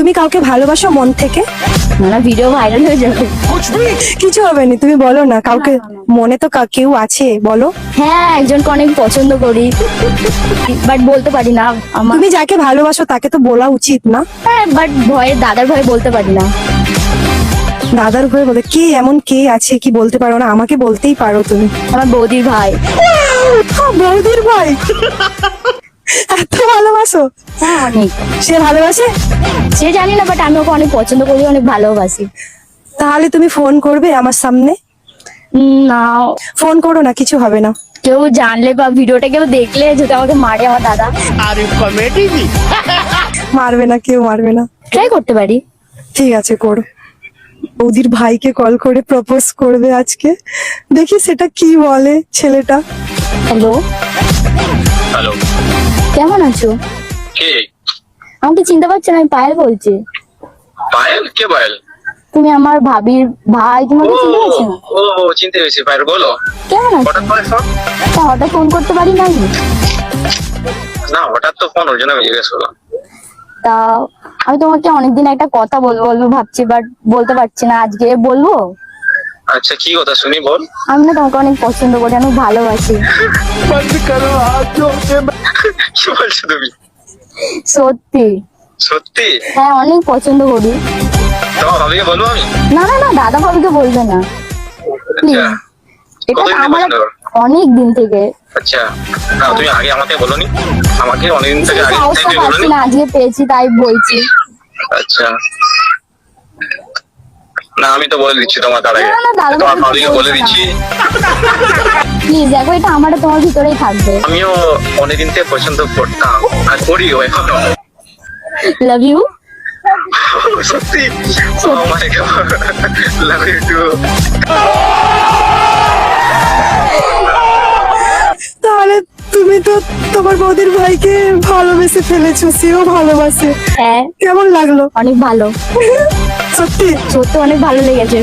তুমি কাউকে ভালোবাসো মন থেকে? না, ভিডিও ভাইরাল হয়ে যাবে। কিছু হবে না, তুমি বলো না কাউকে মনে তো কেউ আছে, বলো। হ্যাঁ, একজনকে অনেক পছন্দ করি, বাট বলতে পারি না আমার। তুমি যাকে ভালোবাসো তাকে তো বলা উচিত না? হ্যাঁ, বাট ভয়ে, দাদার ভয়ে বলতে পারি না। দাদার ভয়ে বলে? কে এমন কে আছে কি বলতে পারো না? আমাকে বলতেই পারো তুমি। আমার বৌদির ভাই। বৌদির ভাই? এত ভালোবাসো? হ্যাঁ, অনেক। সে ভালোবাসে? সে জানি না, বাট আমি ওকে অনেক পছন্দ করি, অনেক ভালোবাসি। তাহলে তুমি ফোন করবে আমার সামনে? না, ফোন করো না, কিছু হবে না। কেউ জানলে বা ভিডিওটা কেউ দেখলে যদি আমাকে মারে আমার দাদা। মারবে না, কেউ মারবে না। ট্রাই করতে পারি। ঠিক আছে, করো। বৌদির ভাইকে কল করে প্রপোজ করবে আজকে, দেখি সেটা কি বলে ছেলেটা। হ্যালো, হ্যালো, কেমন আছো? কে? আমাকে চিনতে পারছো না? আমি পায়েল বলছি। পায়েল? কে পায়েল? তুমি আমার ভাবির ভাই, তোমাকে চিনতে পারছো না? ও, চিনতে পেরেছি। পায়েল বলো। কেমন আছো? হঠাৎ করে ফোন? তা হঠাৎ ফোন করতে পারি নাই। না, হঠাৎ তো ফোন, ওর জন্য আমি জিজ্ঞেস করলাম। তা আমি তোমাকে অনেকদিন একটা কথা বলবো বলবো ভাবছি, বাট বলতে পারছি না। আজকে বলবো? আচ্ছা, কি কথা শুনি, বল। আমি না তোমাকে অনেক পছন্দ করি, অনেক ভালোবাসি। কি বলছো তুমি? সত্যি। সত্যি? হ্যাঁ, অনেক পছন্দ করি। তোমার ভাবিকে বলবো আমি? না না না, দাদা ভাবিকে বলবে না প্লিজ। আচ্ছা, এটা কতদিন আমার পছন্দ করো? অনেক দিন থেকে। আচ্ছা, না তুমি আগে আমাকে বলোনি। আমাকে অনেকদিন থেকে আগে সাহসটা থেকে পাচ্ছি বলোনি। না, আজকে পেয়েছি তাই বলছি। আচ্ছা, না আমি তো বলে দিচ্ছি তোমার তার আগে। না, না, দাদা তোমার ভাবিকে ভাবিকে বলে বলছি না। দিচ্ছি। প্লিজ দেখো, এটা আমার তোমার ভিতরেই থাকবে। আমিও অনেকদিন থেকে পছন্দ করতাম আর করিও এখনো। Love you. সত্যি? Oh my God. Love you too. তাহলে তুমি তো তোমার বৌদির ভাইকে ভালোবেসে ফেলেছো, সেও ভালোবাসে। হ্যাঁ, কেমন লাগলো? অনেক ভালো। সত্যি? সত্যি অনেক ভালো লেগেছে।